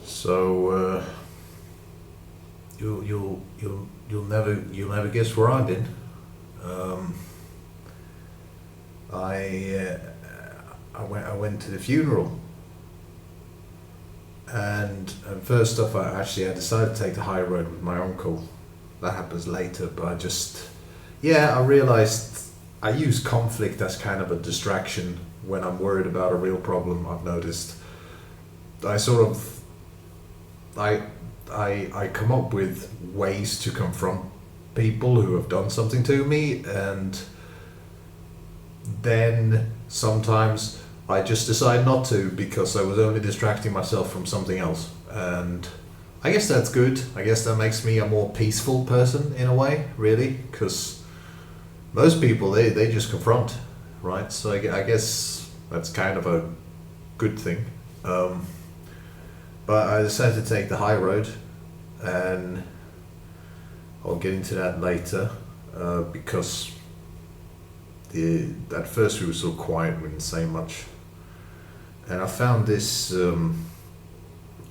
So you'll never guess where I've been. Um, I went to the funeral, and first off, I decided to take the high road with my uncle. That happens later, but I realized I use conflict as kind of a distraction when I'm worried about a real problem. I've noticed I sort of I come up with ways to confront people who have done something to me, and then sometimes I just decide not to because I was only distracting myself from something else. And I guess that's good. I guess that makes me a more peaceful person in a way, really, because most people they just confront, right? So I guess that's kind of a good thing. Um, but I decided to take the high road, and I'll get into that later because at first we were so quiet, we didn't say much, and I found this on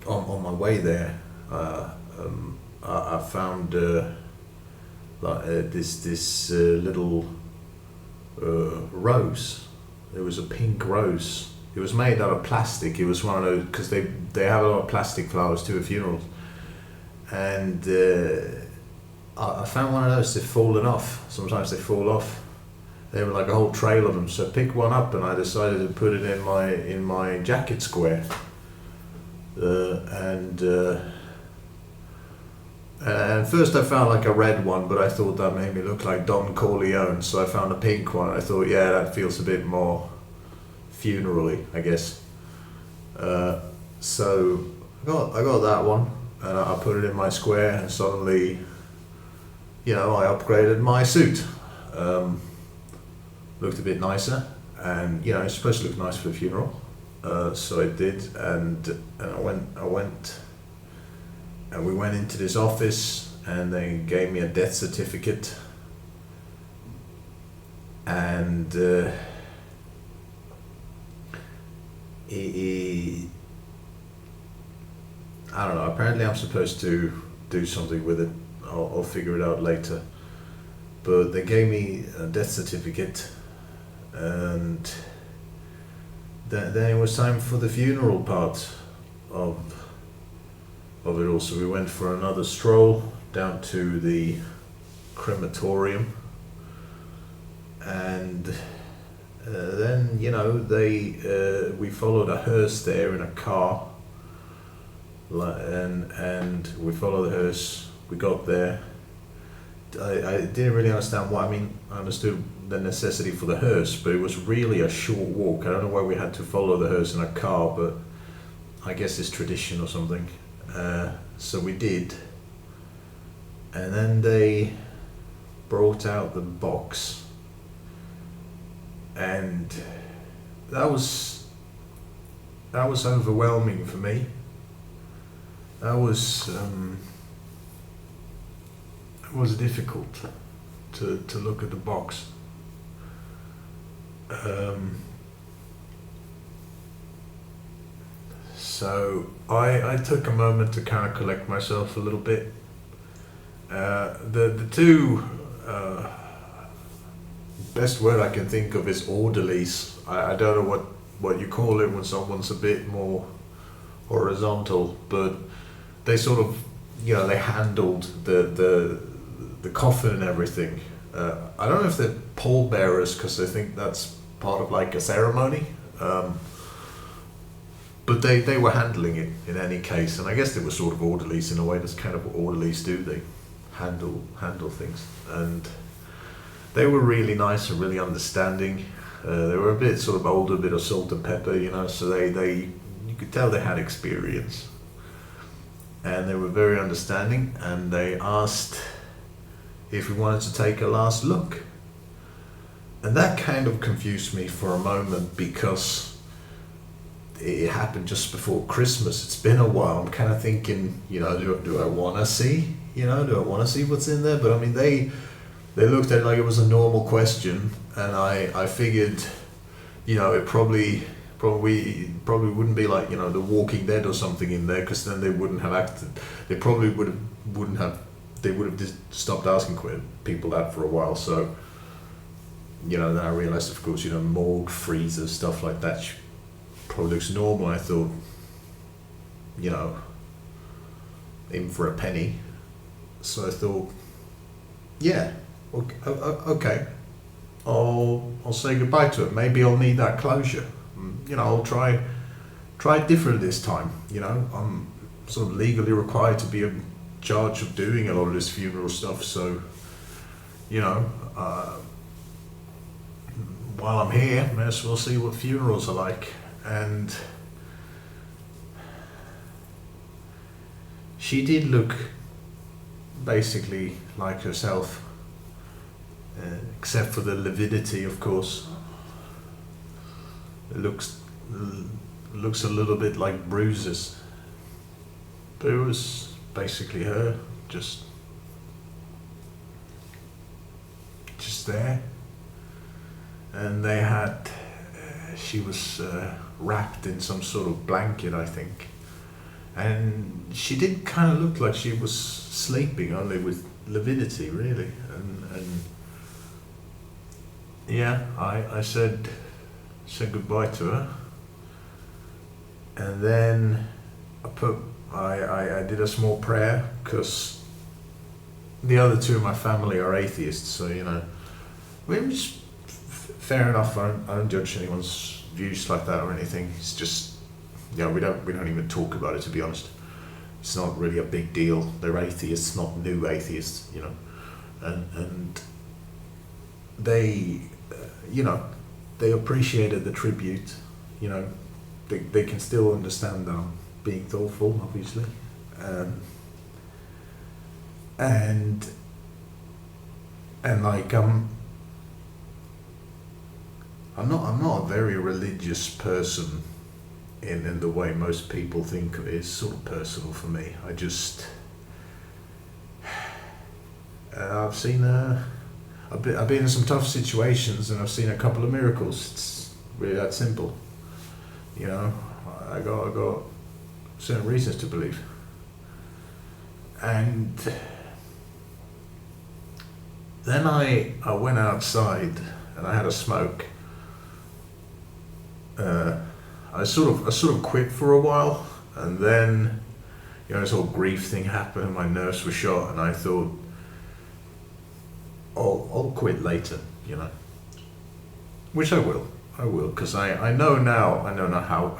my way there. I found this little rose. It was a pink rose. It was made out of plastic. It was one of those because they have a lot of plastic flowers too at funerals, and I found one of those. They've fallen off. Sometimes they fall off. There were like a whole trail of them. So I picked one up and I decided to put it in my jacket square. And first I found like a red one, but I thought that made me look like Don Corleone. So I found a pink one. I thought, yeah, that feels a bit more funerally, I guess. So I got that one, and I put it in my square, and suddenly, I upgraded my suit. Looked a bit nicer, and it's supposed to look nice for the funeral. So I did, and I went, and we went into this office, and they gave me a death certificate, and I don't know. Apparently, I'm supposed to do something with it. I'll figure it out later. But they gave me a death certificate, and then it was time for the funeral part of it all. So we went for another stroll down to the crematorium, and then we followed a hearse there in a car, and we followed the hearse. We got there. I didn't really understand what I mean. I understood the necessity for the hearse, but it was really a short walk. I don't know why we had to follow the hearse in a car, but I guess it's tradition or something. So we did, and then they brought out the box, and that was overwhelming for me. That was difficult to look at the box. So I took a moment to kind of collect myself a little bit. The two best word I can think of is orderlies. I don't know what you call it when someone's a bit more horizontal, but they sort of they handled the coffin and everything. I don't know if they're pallbearers because I think that's part of like a ceremony. But they were handling it in any case, and I guess they were sort of orderlies in a way. That's kind of what orderlies do. They handle things, and they were really nice and really understanding. They were a bit sort of older, a bit of salt and pepper, so they you could tell they had experience, and they were very understanding. And they asked if we wanted to take a last look, and that kind of confused me for a moment because it happened just before Christmas. It's been a while. I'm kind of thinking, do I want to see? Do I want to see what's in there? But I mean, they looked at it like it was a normal question, and I figured, it probably Probably wouldn't be like, The Walking Dead or something in there, because then they wouldn't have acted. They probably wouldn't have. They would have just stopped asking people that for a while. So, then I realized, of course, morgue freezers, stuff like that probably looks normal. I thought, in for a penny. So I thought, yeah, okay. I'll say goodbye to it. Maybe I'll need that closure. I'll try it different this time. I'm sort of legally required to be in charge of doing a lot of this funeral stuff. So, while I'm here, may as well see what funerals are like. And she did look basically like herself, except for the lividity, of course. It looks a little bit like bruises, but it was basically her, just there. And they had, she was wrapped in some sort of blanket, I think, and she did kind of look like she was sleeping, only with lividity, really. And yeah, I said goodbye to her, and then I did a small prayer, because the other two of my family are atheists, so which fair enough. I don't judge anyone's views like that or anything. It's just, we don't even talk about it, to be honest. It's not really a big deal. They're atheists, not new atheists, and they, they appreciated the tribute. They can still understand that I'm being thoughtful, obviously, and like I'm not a very religious person in the way most people think of it. It's sort of personal for me. I just I've seen I've been in some tough situations, and I've seen a couple of miracles. It's really that simple. I got certain reasons to believe. And then I went outside and I had a smoke. I sort of quit for a while, and then this whole grief thing happened. My nerves were shot, and I thought, I'll quit later, which I will, because I know now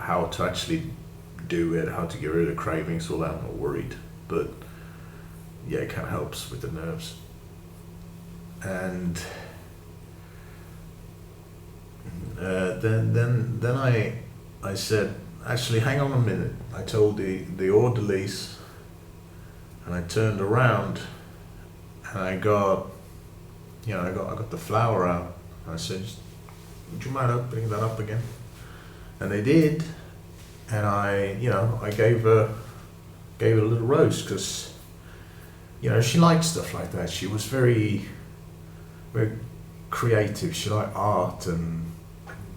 how to actually do it, how to get rid of cravings, all that. I'm not worried, but yeah, it kind of helps with the nerves. And then I said, actually, hang on a minute. I told the orderlies, and I turned around, and I got the flower out. I said, would you mind opening that up again? And they did, and I gave her a little roast, because she liked stuff like that. She was very, very creative. She liked art and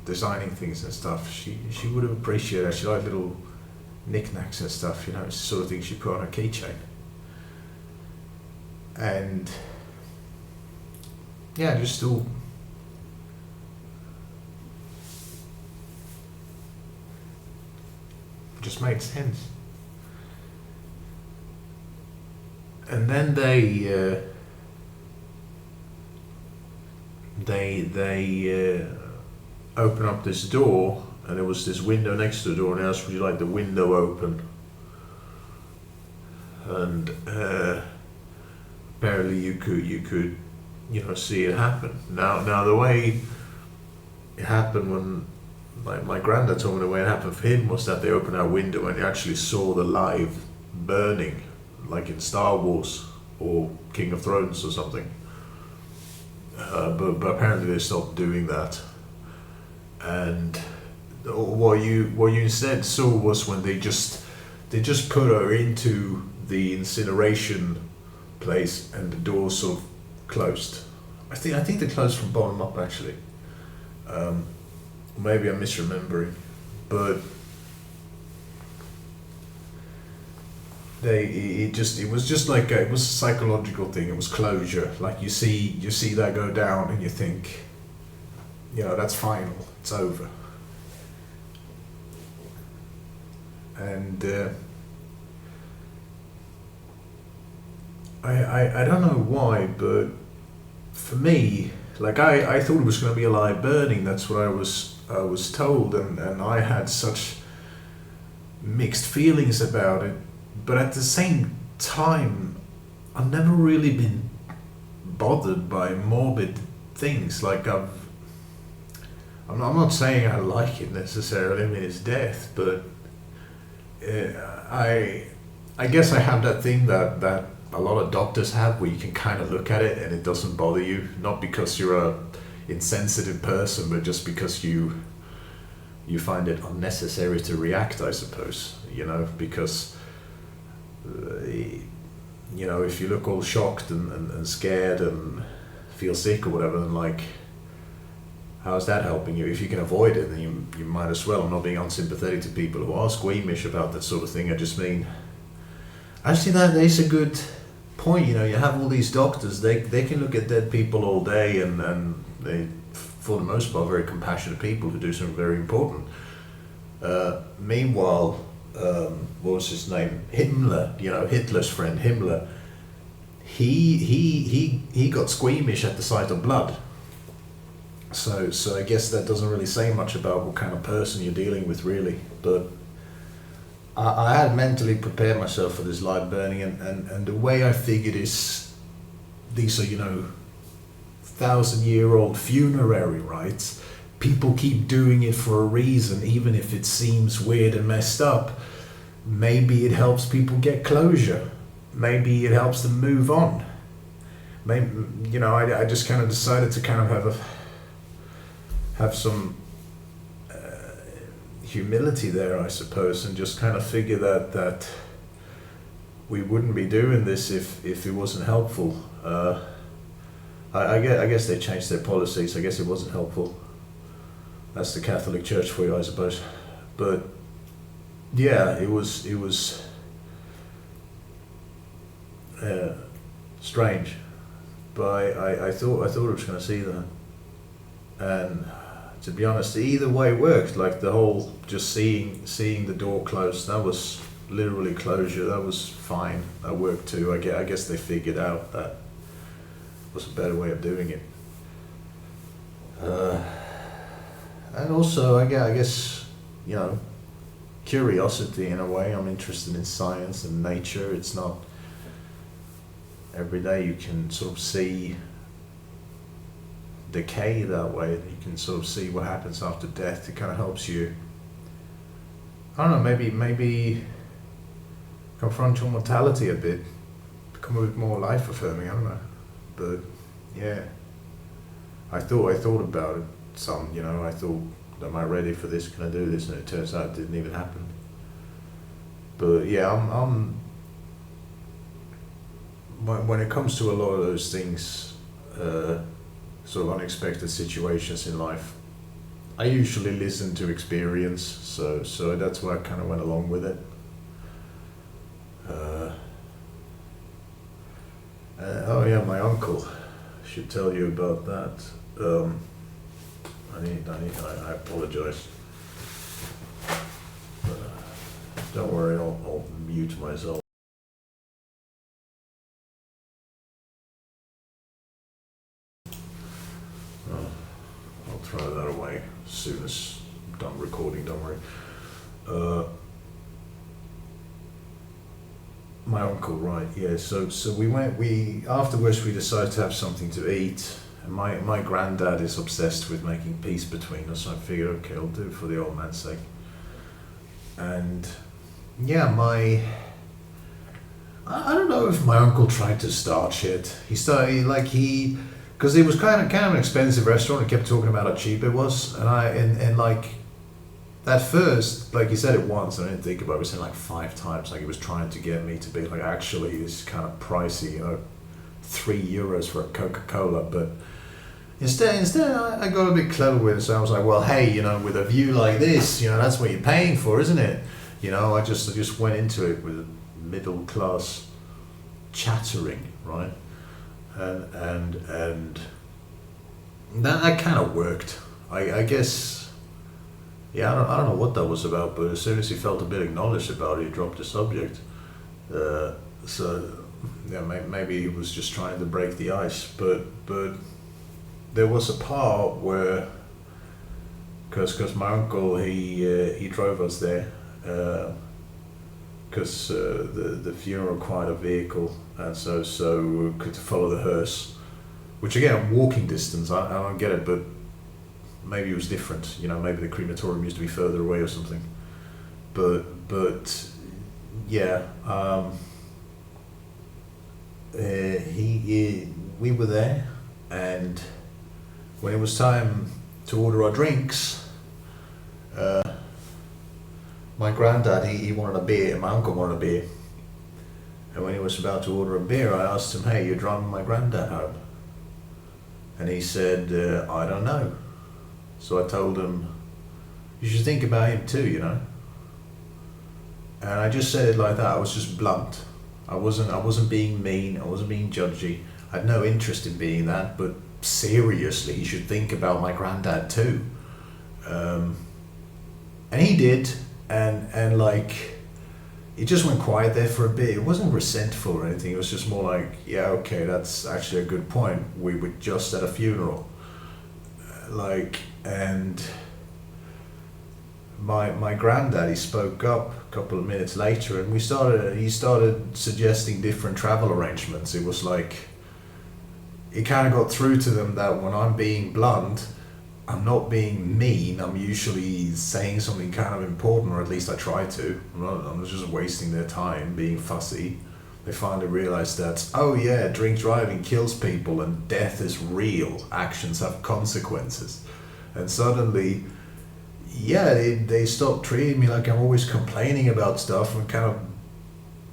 designing things and stuff. She would have appreciated that. She liked little knickknacks and stuff. It's the sort of thing she put on a keychain. And yeah, just still just made sense. And then they open up this door, and there was this window next to the door, and they asked, would you like the window open? And apparently you could see it happen. Now the way it happened, when my granddad told me, the way it happened for him was that they opened that window and they actually saw the live burning, like in Star Wars or King of Thrones or something. But apparently they stopped doing that. And what you instead saw was when they just put her into the incineration place, and the door sort of closed. I think they closed from bottom up, actually. Maybe I'm misremembering, but it was just like it was a psychological thing. It was closure. Like you see that go down, and you think, that's final. It's over. And I don't know why, but for me, like I thought it was going to be a live burning. That's what I was told, and I had such mixed feelings about it. But at the same time, I've never really been bothered by morbid things. Like I'm not saying I like it necessarily. I mean, it's death, but I guess I have that thing that a lot of doctors have, where you can kind of look at it and it doesn't bother you, not because you're a insensitive person, but just because you find it unnecessary to react, I suppose. Because if you look all shocked and scared and feel sick or whatever, then like, how's that helping you? If you can avoid it, then you might as well. I'm not being unsympathetic to people who are squeamish about that sort of thing. I just mean, actually, that is a good point. You have all these doctors, they can look at dead people all day, and they, for the most part, very compassionate people who do something very important. Meanwhile, what was his name? Himmler, Hitler's friend Himmler, he got squeamish at the sight of blood. So I guess that doesn't really say much about what kind of person you're dealing with, really. But I had mentally prepared myself for this live burning, and the way I figured is, these are 1,000-year-old funerary rites. People keep doing it for a reason, even if it seems weird and messed up. Maybe it helps people get closure. Maybe it helps them move on. Maybe, I just kind of decided to kind of have some humility there, I suppose, and just kind of figure that we wouldn't be doing this if it wasn't helpful. I guess they changed their policies. I guess it wasn't helpful. That's the Catholic Church for you, I suppose. But yeah, it was strange. But I thought I was going to see that, and to be honest, either way worked. Like the whole just seeing the door closed, that was literally closure. That was fine. That worked too. I guess they figured out that was a better way of doing it. And also, I guess, curiosity in a way. I'm interested in science and nature. It's not every day you can sort of see decay that way. You can sort of see what happens after death. It kind of helps you, I don't know, maybe confront your mortality a bit, become a bit more life affirming. I don't know, but yeah, I thought about it some. I thought, am I ready for this? Can I do this? And it turns out it didn't even happen. But yeah, I'm when it comes to a lot of those things, sort of unexpected situations in life, I usually listen to experience, so that's why I kind of went along with it. Oh yeah, my uncle, should tell you about that. I apologize. Don't worry, I'll mute myself. I'll throw that away as soon as I'm done recording, don't worry. My uncle, right, yeah, so afterwards we decided to have something to eat. And my granddad is obsessed with making peace between us, so I figured, okay, I'll do it for the old man's sake. And yeah, I don't know if my uncle tried to start shit. Because it was kind of an expensive restaurant. He kept talking about how cheap it was, and like at first, like he said it once, I didn't think about it. He was saying like 5 times, like he was trying to get me to be like, actually, this is kind of pricey, €3 for a Coca-Cola, but Instead, I got a bit clever with it. So I was like, well, hey, with a view like this, that's what you're paying for, isn't it? I just went into it with middle class chattering, right? And that kind of worked. I guess, yeah, I don't know what that was about, but as soon as he felt a bit acknowledged about it, he dropped the subject. So, yeah, maybe he was just trying to break the ice, but there was a part where, because my uncle, he drove us there, because the funeral required a vehicle, and so we could follow the hearse, which again, walking distance, I don't get it, but maybe it was different, maybe the crematorium used to be further away or something, but yeah, we were there, and when it was time to order our drinks, my granddad, he wanted a beer, and my uncle wanted a beer. And when he was about to order a beer, I asked him, hey, you're driving my granddad home? And he said, I don't know. So I told him, you should think about him too, And I just said it like that. I was just blunt. I wasn't being mean, I wasn't being judgy. I had no interest in being that, but seriously, he should think about my granddad too. And he did, and like, it just went quiet there for a bit. It wasn't resentful or anything, it was just more like, yeah, okay, that's actually a good point. We were just at a funeral. And my granddad, he spoke up a couple of minutes later, and he started suggesting different travel arrangements. It was like, it kind of got through to them that when I'm being blunt, I'm not being mean, I'm usually saying something kind of important, or at least I try to. I'm just wasting their time being fussy. They finally realized that, oh yeah, drink driving kills people and death is real, actions have consequences. And suddenly, yeah, they stopped treating me like I'm always complaining about stuff, and kind of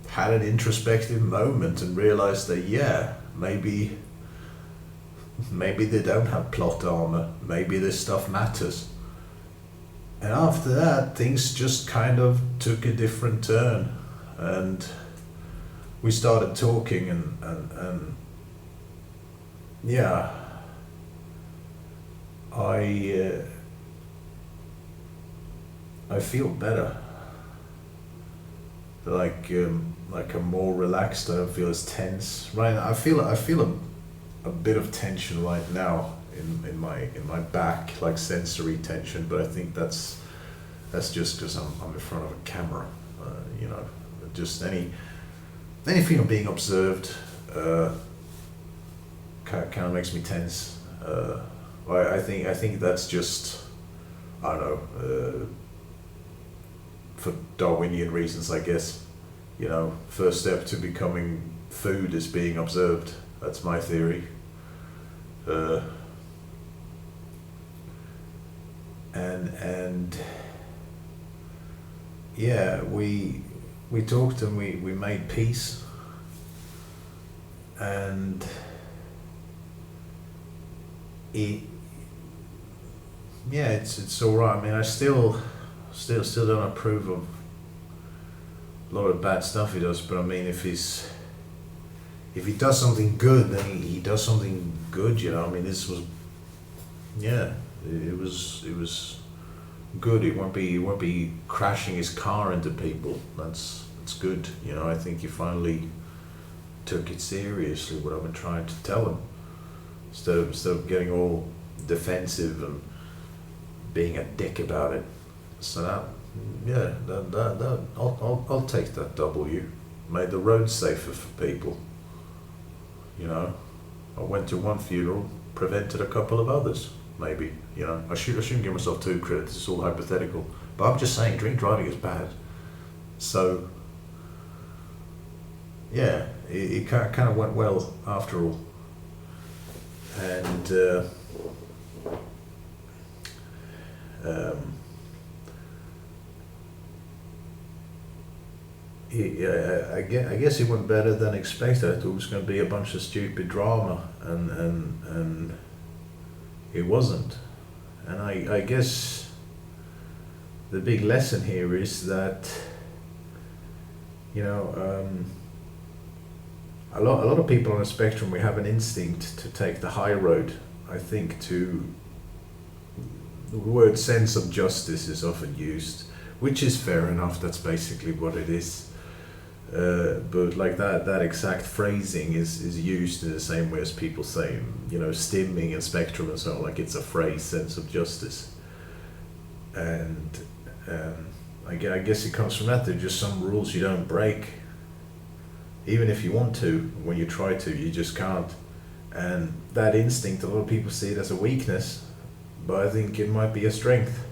had an introspective moment and realized that, yeah, maybe they don't have plot armor, maybe this stuff matters. And after that, things just kind of took a different turn, and we started talking, and yeah, I feel better. Like I'm more relaxed. I don't feel as tense. Right? I feel a bit of tension right now in my back, like sensory tension. But I think that's just because I'm in front of a camera. Just any feeling of being observed kind of makes me tense. I think that's just, I don't know, for Darwinian reasons, I guess. First step to becoming food is being observed. That's my theory. And yeah, we talked, and we made peace, and it's all right. I mean, I still don't approve of a lot of bad stuff he does, but I mean, if he does something good, then he does something good. I mean, this was, yeah, it was good. He won't be crashing his car into people. That's good. I think he finally took it seriously, what I've been trying to tell him, instead of getting all defensive and being a dick about it. So that I'll take that W. Made the road safer for people. I went to one funeral, prevented a couple of others. Maybe, I shouldn't give myself too credit. It's all hypothetical. But I'm just saying, drink driving is bad. So, yeah, it kind of went well after all. And I guess it went better than expected. I thought it was going to be a bunch of stupid drama, and it wasn't. And I guess the big lesson here is that, you know, a lot of people on the spectrum, we have an instinct to take the high road. I think the word sense of justice is often used, which is fair enough. That's basically what it is. But like that exact phrasing is used in the same way as people say, you know, stimming and spectrum and so on, like it's a phrase, sense of justice. And I guess it comes from that. There are just some rules you don't break. Even if you want to, when you try to, you just can't. And that instinct, a lot of people see it as a weakness, but I think it might be a strength.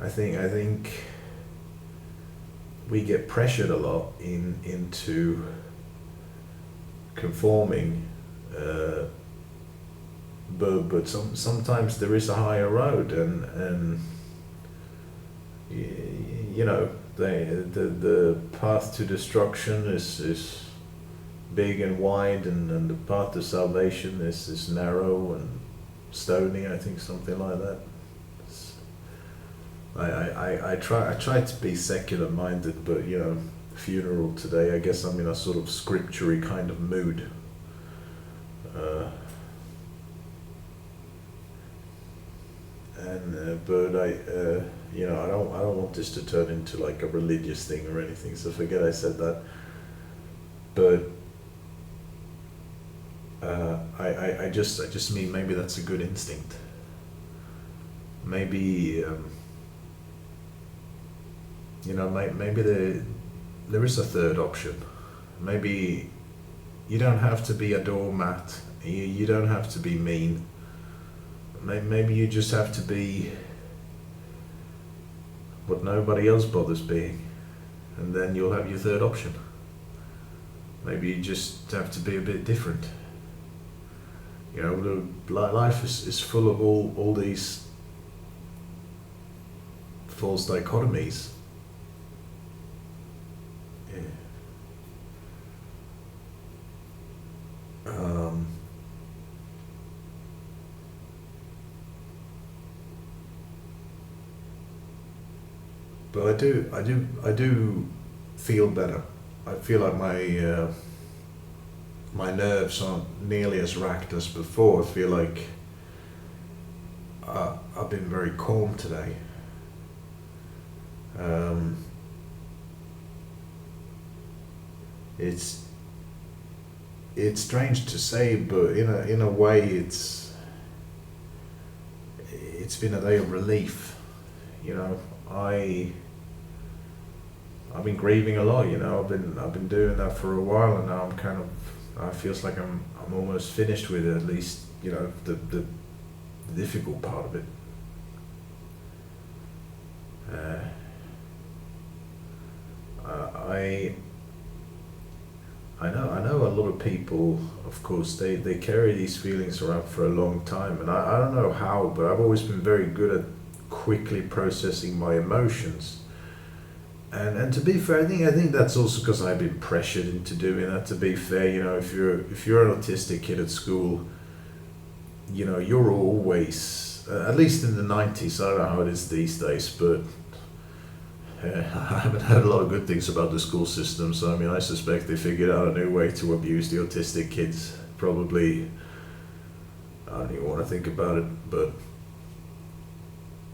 I think we get pressured a lot into conforming, but sometimes there is a higher road, and you know, the path to destruction is big and wide, and the path to salvation is narrow and stony. I think something like that. I try to be secular minded, but you know, funeral today, I guess I'm in a sort of scripture-y kind of mood. But you know, I don't want this to turn into like a religious thing or anything, so forget I said that. But I just mean maybe that's a good instinct. Maybe you know, maybe there is a third option. Maybe you don't have to be a doormat. You don't have to be mean. Maybe you just have to be what nobody else bothers being, and then you'll have your third option. Maybe you just have to be a bit different. You know, life is full of all these false dichotomies. But I do feel better. I feel like my nerves aren't nearly as racked as before. I feel like I've been very calm today. It's strange to say, but in a way, it's been a day of relief. You know, I've been grieving a lot. You know, I've been doing that for a while, and now I feels like I'm almost finished with it. At least, you know, the difficult part of it. I know a lot of people, of course, they carry these feelings around for a long time, and I don't know how, but I've always been very good at quickly processing my emotions. And to be fair, I think that's also because I've been pressured into doing that. To be fair, you know, if you're an autistic kid at school, you know, you're always, at least in the 90s, I don't know how it is these days, but I haven't heard a lot of good things about the school system, so I mean, I suspect they figured out a new way to abuse the autistic kids. Probably, I don't even want to think about it, but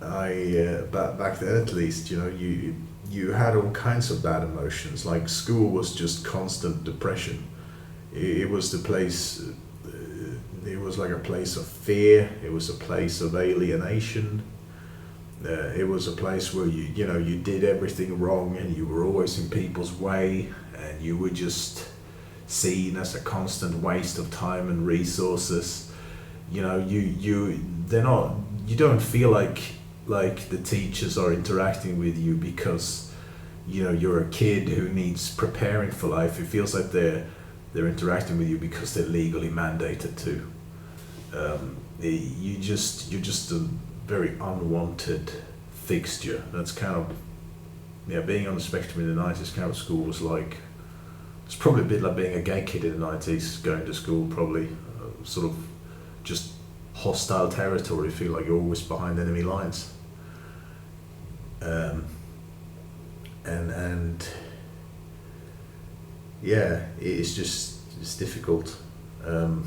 back then at least, you know, you had all kinds of bad emotions. Like school was just constant depression. It was the place. It was like a place of fear. It was a place of alienation. It was a place where you did everything wrong, and you were always in people's way, and you were just seen as a constant waste of time and resources. You know, you don't feel like the teachers are interacting with you because, you know, you're a kid who needs preparing for life. It feels like they're interacting with you because they're legally mandated to. You're just a very unwanted fixture. That's kind of, being on the spectrum in the 90s, kind of school was like, it's probably a bit like being a gay kid in the 90s, going to school, probably sort of just hostile territory, feel like you're always behind enemy lines. And yeah, it's difficult. And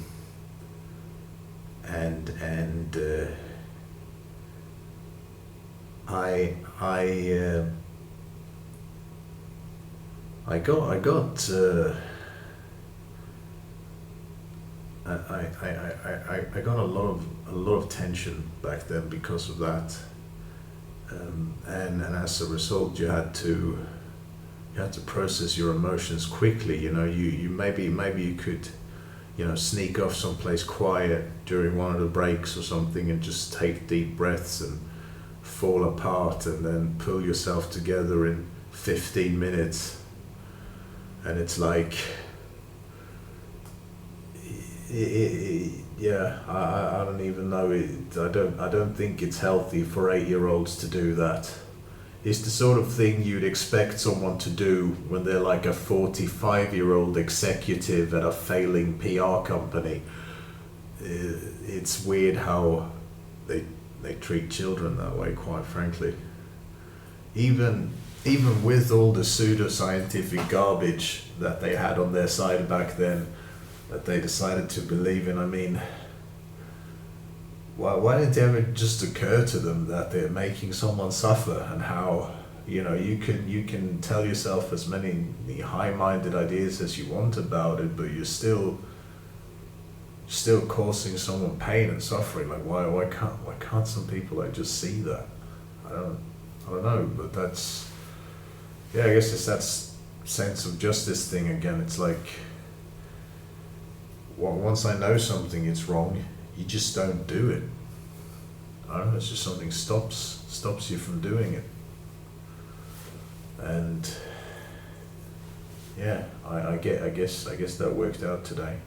I got I got a lot of tension back then because of that, and as a result, you had to process your emotions quickly. You maybe you could, sneak off someplace quiet during one of the breaks or something and just take deep breaths and fall apart and then pull yourself together in 15 minutes. And it's like, yeah, I don't even know it. I don't think it's healthy for 8-year-olds to do that. It's the sort of thing you'd expect someone to do when they're like a 45-year-old executive at a failing PR company. It's weird how they treat children that way, quite frankly. Even with all the pseudoscientific garbage that they had on their side back then, that they decided to believe in. I mean, why didn't it ever just occur to them that they're making someone suffer, and how you can tell yourself as many high-minded ideas as you want about it, but you're still causing someone pain and suffering. Like why can't some people like just see that? I don't know, but that's, yeah, I guess it's that sense of justice thing again. It's like, once I know something is wrong, you just don't do it. I don't know, it's just something stops you from doing it. And yeah, I guess that worked out today.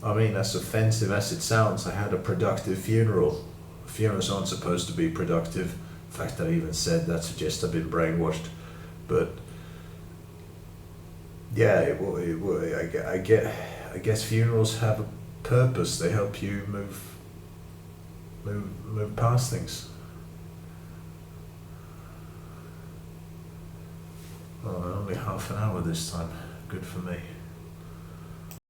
I mean, as offensive as it sounds, I had a productive funeral. Funerals aren't supposed to be productive. In fact, I even said that suggests I've been brainwashed. But yeah, I guess funerals have a purpose. They help you move past things. Oh, only half an hour this time. Good for me.